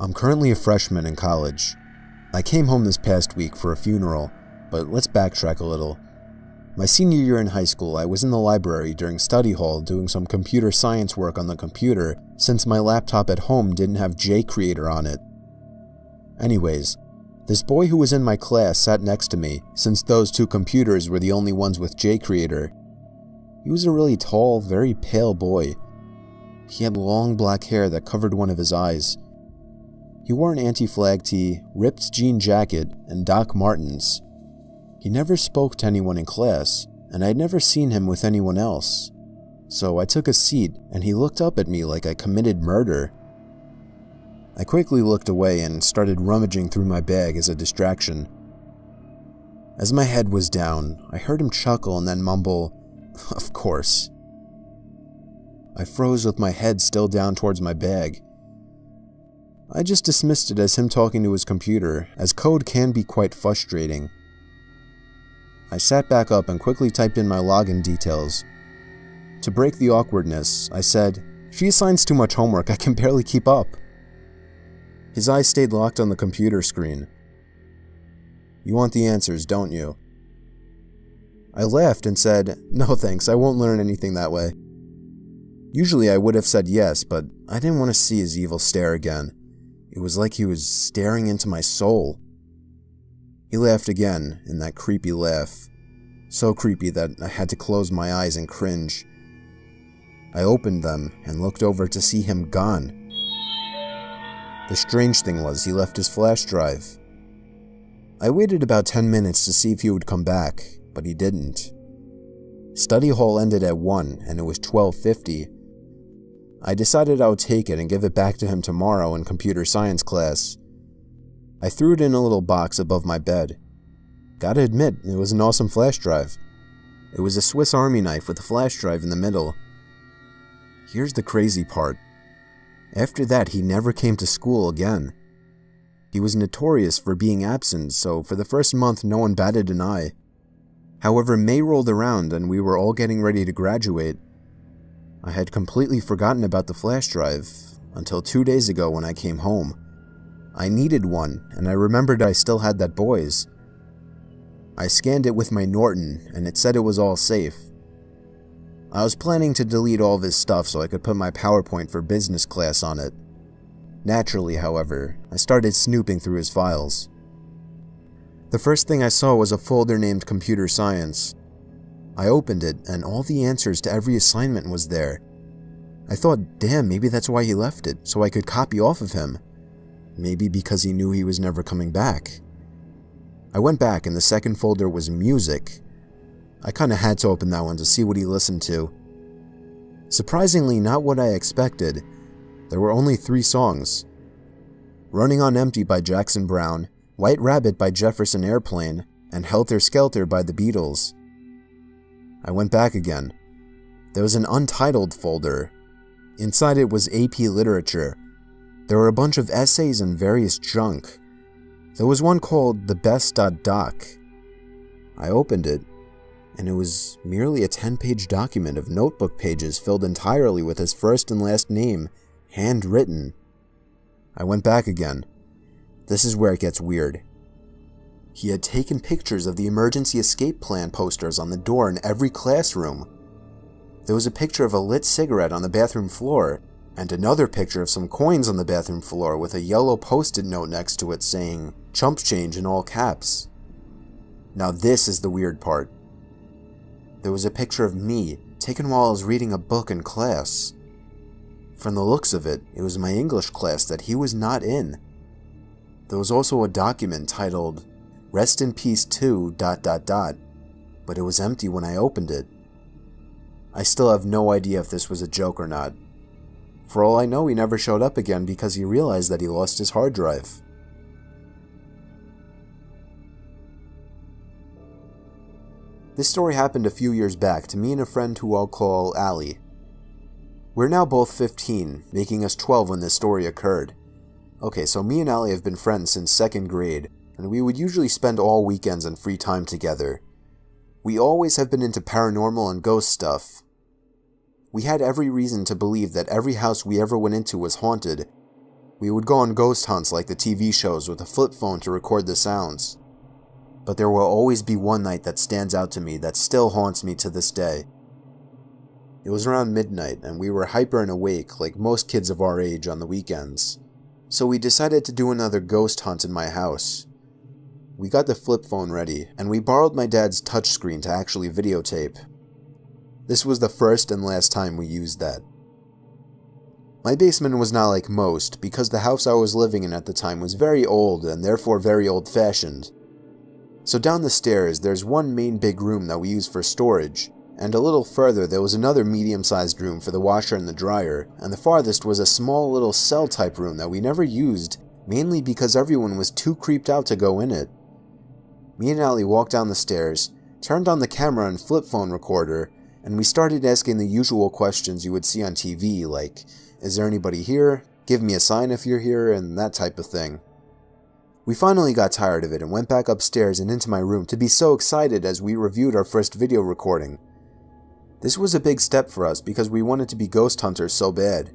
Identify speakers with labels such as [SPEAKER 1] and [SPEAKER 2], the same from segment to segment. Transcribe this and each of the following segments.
[SPEAKER 1] I'm currently a freshman in college. I came home this past week for a funeral, but let's backtrack a little. My senior year in high school, I was in the library during study hall doing some computer science work on the computer since my laptop at home didn't have JCreator on it. Anyways, this boy who was in my class sat next to me since those two computers were the only ones with JCreator. He was a really tall, very pale boy. He had long black hair that covered one of his eyes. He wore an anti-flag tee, ripped jean jacket, and Doc Martens. He never spoke to anyone in class, and I'd never seen him with anyone else. So I took a seat, and he looked up at me like I committed murder. I quickly looked away and started rummaging through my bag as a distraction. As my head was down, I heard him chuckle and then mumble, "Of course." I froze with my head still down towards my bag. I just dismissed it as him talking to his computer, as code can be quite frustrating. I sat back up and quickly typed in my login details. To break the awkwardness, I said, "She assigns too much homework, I can barely keep up." His eyes stayed locked on the computer screen. "You want the answers, don't you?" I laughed and said, "No thanks, I won't learn anything that way." Usually I would have said yes, but I didn't want to see his evil stare again. It was like he was staring into my soul. He laughed again, in that creepy laugh. So creepy that I had to close my eyes and cringe. I opened them and looked over to see him gone. The strange thing was he left his flash drive. I waited about 10 minutes to see if he would come back, but he didn't. Study hall ended at 1 and it was 12:50. I decided I would take it and give it back to him tomorrow in computer science class. I threw it in a little box above my bed. Gotta admit, it was an awesome flash drive. It was a Swiss Army knife with a flash drive in the middle. Here's the crazy part. After that, he never came to school again. He was notorious for being absent, so for the first month no one batted an eye. However, May rolled around and we were all getting ready to graduate. I had completely forgotten about the flash drive until 2 days ago when I came home. I needed one, and I remembered I still had that boy's. I scanned it with my Norton, and it said it was all safe. I was planning to delete all of his stuff so I could put my PowerPoint for business class on it. Naturally, however, I started snooping through his files. The first thing I saw was a folder named Computer Science. I opened it, and all the answers to every assignment was there. I thought, damn, maybe that's why he left it, so I could copy off of him. Maybe because he knew he was never coming back. I went back, and the second folder was music. I kinda had to open that one to see what he listened to. Surprisingly, not what I expected. There were only 3 songs. Running on Empty by Jackson Browne, White Rabbit by Jefferson Airplane, and Helter Skelter by the Beatles. I went back again. There was an untitled folder. Inside it was AP Literature. There were a bunch of essays and various junk. There was one called The Best.Doc. I opened it, and it was merely a 10-page document of notebook pages filled entirely with his first and last name, handwritten. I went back again. This is where it gets weird. He had taken pictures of the emergency escape plan posters on the door in every classroom. There was a picture of a lit cigarette on the bathroom floor, and another picture of some coins on the bathroom floor with a yellow post-it note next to it saying, "Chump change" in all caps. Now this is the weird part. There was a picture of me, taken while I was reading a book in class. From the looks of it, it was my English class that he was not in. There was also a document titled, "Rest in Peace to ... but it was empty when I opened it. I still have no idea if this was a joke or not. For all I know, he never showed up again because he realized that he lost his hard drive. This story happened a few years back to me and a friend who I'll call Allie. We're now both 15, making us 12 when this story occurred. Okay, so me and Allie have been friends since 2nd grade, and we would usually spend all weekends and free time together. We always have been into paranormal and ghost stuff. We had every reason to believe that every house we ever went into was haunted. We would go on ghost hunts like the TV shows with a flip phone to record the sounds. But there will always be one night that stands out to me that still haunts me to this day. It was around midnight and we were hyper and awake like most kids of our age on the weekends. So we decided to do another ghost hunt in my house. We got the flip phone ready and we borrowed my dad's touchscreen to actually videotape. This was the first and last time we used that. My basement was not like most because the house I was living in at the time was very old and therefore very old-fashioned. So down the stairs there's one main big room that we use for storage, and a little further there was another medium-sized room for the washer and the dryer, and the farthest was a small little cell-type room that we never used, mainly because everyone was too creeped out to go in it. Me and Allie walked down the stairs, turned on the camera and flip phone recorder, and we started asking the usual questions you would see on TV, like, is there anybody here? Give me a sign if you're here, and that type of thing. We finally got tired of it and went back upstairs and into my room to be so excited as we reviewed our first video recording. This was a big step for us because we wanted to be ghost hunters so bad.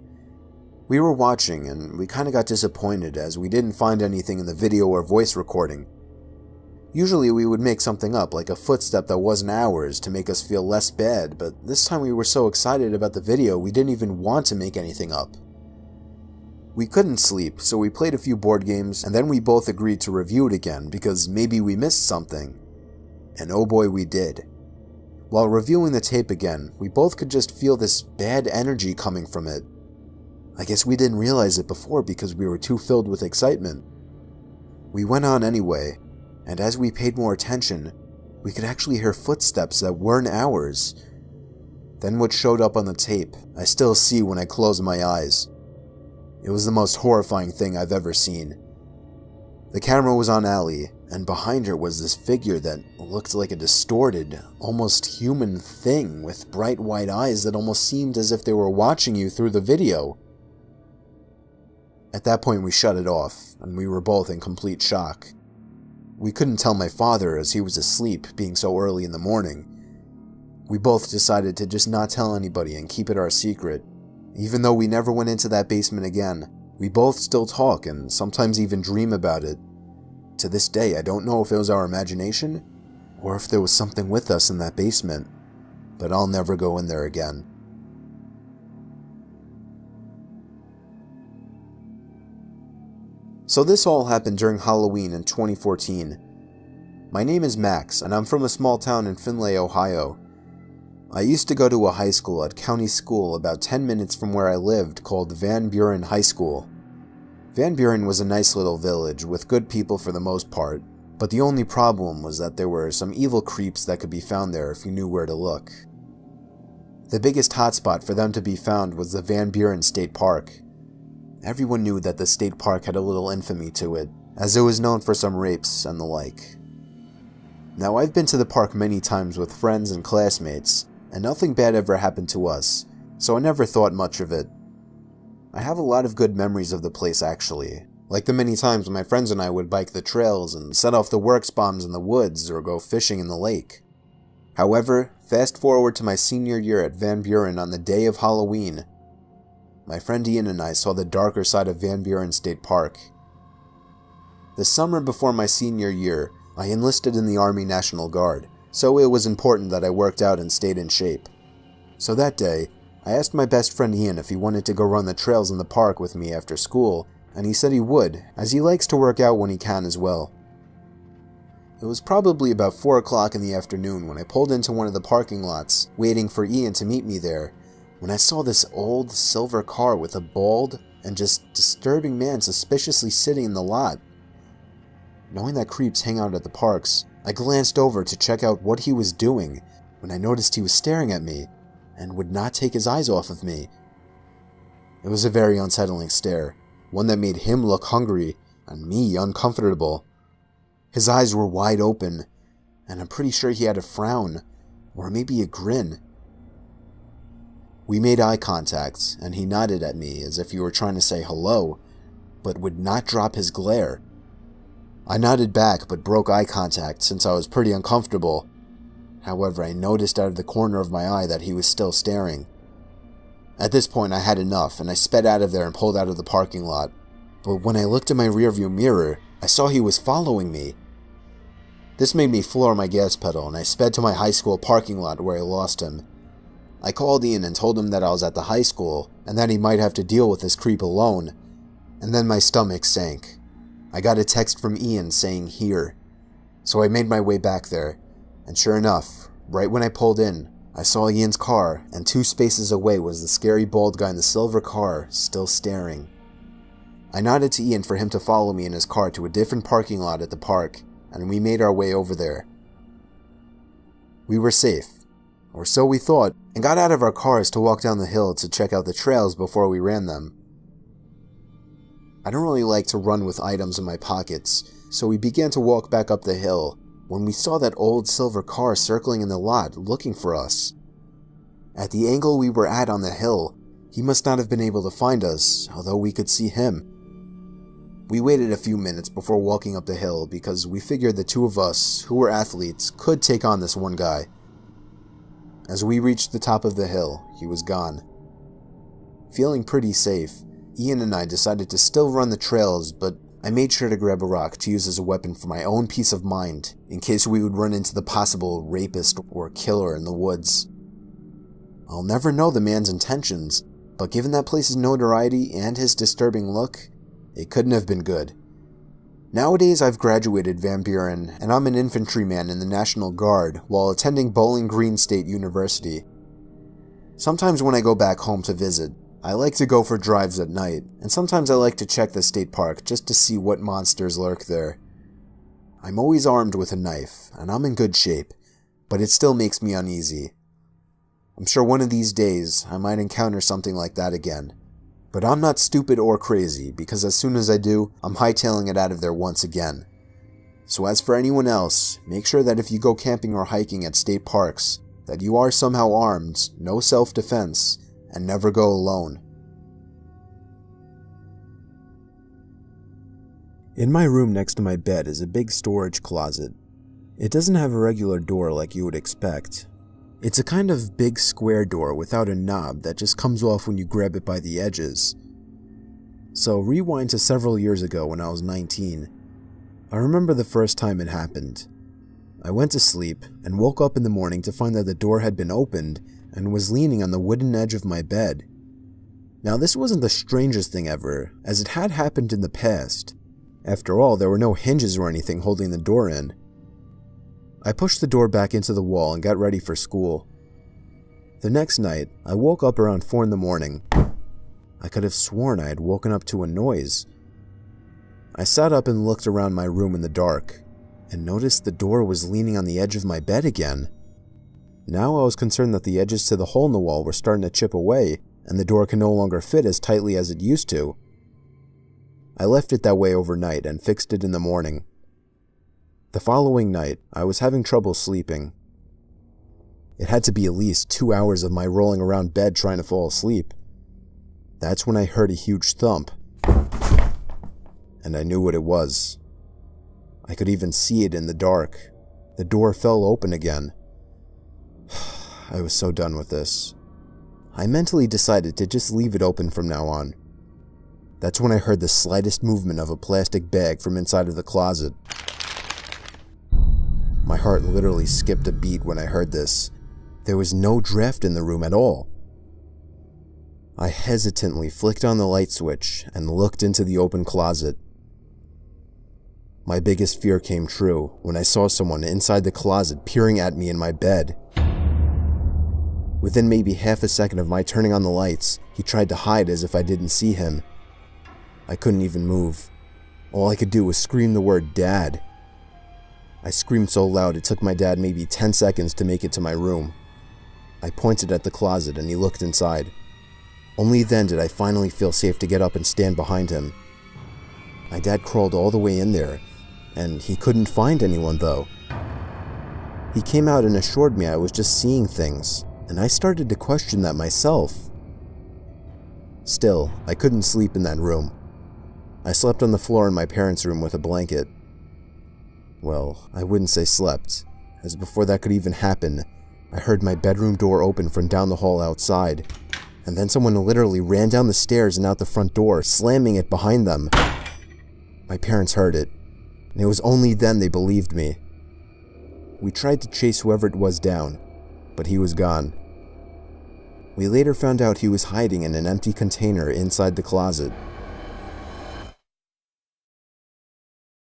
[SPEAKER 1] We were watching and we kinda got disappointed as we didn't find anything in the video or voice recording. Usually we would make something up, like a footstep that wasn't ours, to make us feel less bad, but this time we were so excited about the video we didn't even want to make anything up. We couldn't sleep, so we played a few board games, and then we both agreed to review it again, because maybe we missed something. And oh boy, we did. While reviewing the tape again, we both could just feel this bad energy coming from it. I guess we didn't realize it before because we were too filled with excitement. We went on anyway, and as we paid more attention, we could actually hear footsteps that weren't ours. Then what showed up on the tape, I still see when I close my eyes. It was the most horrifying thing I've ever seen. The camera was on Allie, and behind her was this figure that looked like a distorted, almost human thing with bright white eyes that almost seemed as if they were watching you through the video. At that point we shut it off, and we were both in complete shock. We couldn't tell my father as he was asleep, being so early in the morning. We both decided to just not tell anybody and keep it our secret. Even though we never went into that basement again, we both still talk and sometimes even dream about it. To this day, I don't know if it was our imagination or if there was something with us in that basement, but I'll never go in there again. So this all happened during Halloween in 2014. My name is Max, and I'm from a small town in Findlay, Ohio. I used to go to a high school at County School about 10 minutes from where I lived called Van Buren High School. Van Buren was a nice little village with good people for the most part, but the only problem was that there were some evil creeps that could be found there if you knew where to look. The biggest hotspot for them to be found was the Van Buren State Park. Everyone knew that the state park had a little infamy to it, as it was known for some rapes and the like. Now, I've been to the park many times with friends and classmates, and nothing bad ever happened to us, so I never thought much of it. I have a lot of good memories of the place actually, like the many times my friends and I would bike the trails and set off the works bombs in the woods or go fishing in the lake. However, fast forward to my senior year at Van Buren on the day of Halloween. My friend Ian and I saw the darker side of Van Buren State Park. The summer before my senior year, I enlisted in the Army National Guard, so it was important that I worked out and stayed in shape. So that day, I asked my best friend Ian if he wanted to go run the trails in the park with me after school, and he said he would, as he likes to work out when he can as well. It was probably about 4 o'clock in the afternoon when I pulled into one of the parking lots, waiting for Ian to meet me there, when I saw this old silver car with a bald and just disturbing man suspiciously sitting in the lot. Knowing that creeps hang out at the parks, I glanced over to check out what he was doing when I noticed he was staring at me and would not take his eyes off of me. It was a very unsettling stare, one that made him look hungry and me uncomfortable. His eyes were wide open, and I'm pretty sure he had a frown, or maybe a grin. We made eye contact, and he nodded at me as if he were trying to say hello, but would not drop his glare. I nodded back but broke eye contact since I was pretty uncomfortable. However, I noticed out of the corner of my eye that he was still staring. At this point I had enough and I sped out of there and pulled out of the parking lot, but when I looked in my rearview mirror, I saw he was following me. This made me floor my gas pedal, and I sped to my high school parking lot where I lost him. I called Ian and told him that I was at the high school, and that he might have to deal with this creep alone, and then my stomach sank. I got a text from Ian saying here, so I made my way back there, and sure enough, right when I pulled in, I saw Ian's car, and 2 spaces away was the scary bald guy in the silver car, still staring. I nodded to Ian for him to follow me in his car to a different parking lot at the park, and we made our way over there. We were safe, or so we thought, and got out of our cars to walk down the hill to check out the trails before we ran them. I don't really like to run with items in my pockets, so we began to walk back up the hill when we saw that old silver car circling in the lot looking for us. At the angle we were at on the hill, he must not have been able to find us, although we could see him. We waited a few minutes before walking up the hill because we figured the 2 of us, who were athletes, could take on this one guy. As we reached the top of the hill, he was gone. Feeling pretty safe, Ian and I decided to still run the trails, but I made sure to grab a rock to use as a weapon for my own peace of mind, in case we would run into the possible rapist or killer in the woods. I'll never know the man's intentions, but given that place's notoriety and his disturbing look, it couldn't have been good. Nowadays I've graduated Van Buren, and I'm an infantryman in the National Guard while attending Bowling Green State University. Sometimes when I go back home to visit, I like to go for drives at night, and sometimes I like to check the state park just to see what monsters lurk there. I'm always armed with a knife, and I'm in good shape, but it still makes me uneasy. I'm sure one of these days I might encounter something like that again. But I'm not stupid or crazy, because as soon as I do, I'm hightailing it out of there once again. So as for anyone else, make sure that if you go camping or hiking at state parks, that you are somehow armed, no self-defense, and never go alone. In my room next to my bed is a big storage closet. It doesn't have a regular door like you would expect. It's a kind of big square door without a knob that just comes off when you grab it by the edges. So rewind to several years ago when I was 19. I remember the first time it happened. I went to sleep and woke up in the morning to find that the door had been opened and was leaning on the wooden edge of my bed. Now this wasn't the strangest thing ever, as it had happened in the past. After all, there were no hinges or anything holding the door in. I pushed the door back into the wall and got ready for school. The next night, I woke up around 4 in the morning. I could have sworn I had woken up to a noise. I sat up and looked around my room in the dark, and noticed the door was leaning on the edge of my bed again. Now I was concerned that the edges to the hole in the wall were starting to chip away, and the door could no longer fit as tightly as it used to. I left it that way overnight and fixed it in the morning. The following night, I was having trouble sleeping. It had to be at least 2 hours of my rolling around bed trying to fall asleep. That's when I heard a huge thump, and I knew what it was. I could even see it in the dark. The door fell open again. I was so done with this. I mentally decided to just leave it open from now on. That's when I heard the slightest movement of a plastic bag from inside of the closet. My heart literally skipped a beat when I heard this. There was no draft in the room at all. I hesitantly flicked on the light switch and looked into the open closet. My biggest fear came true when I saw someone inside the closet peering at me in my bed. Within maybe half a second of my turning on the lights, he tried to hide as if I didn't see him. I couldn't even move. All I could do was scream the word "Dad." I screamed so loud it took my dad maybe 10 seconds to make it to my room. I pointed at the closet and he looked inside. Only then did I finally feel safe to get up and stand behind him. My dad crawled all the way in there, and he couldn't find anyone though. He came out and assured me I was just seeing things, and I started to question that myself. Still, I couldn't sleep in that room. I slept on the floor in my parents' room with a blanket. Well, I wouldn't say slept, as before that could even happen, I heard my bedroom door open from down the hall outside, and then someone literally ran down the stairs and out the front door, slamming it behind them. My parents heard it, and it was only then they believed me. We tried to chase whoever it was down, but he was gone. We later found out he was hiding in an empty container inside the closet.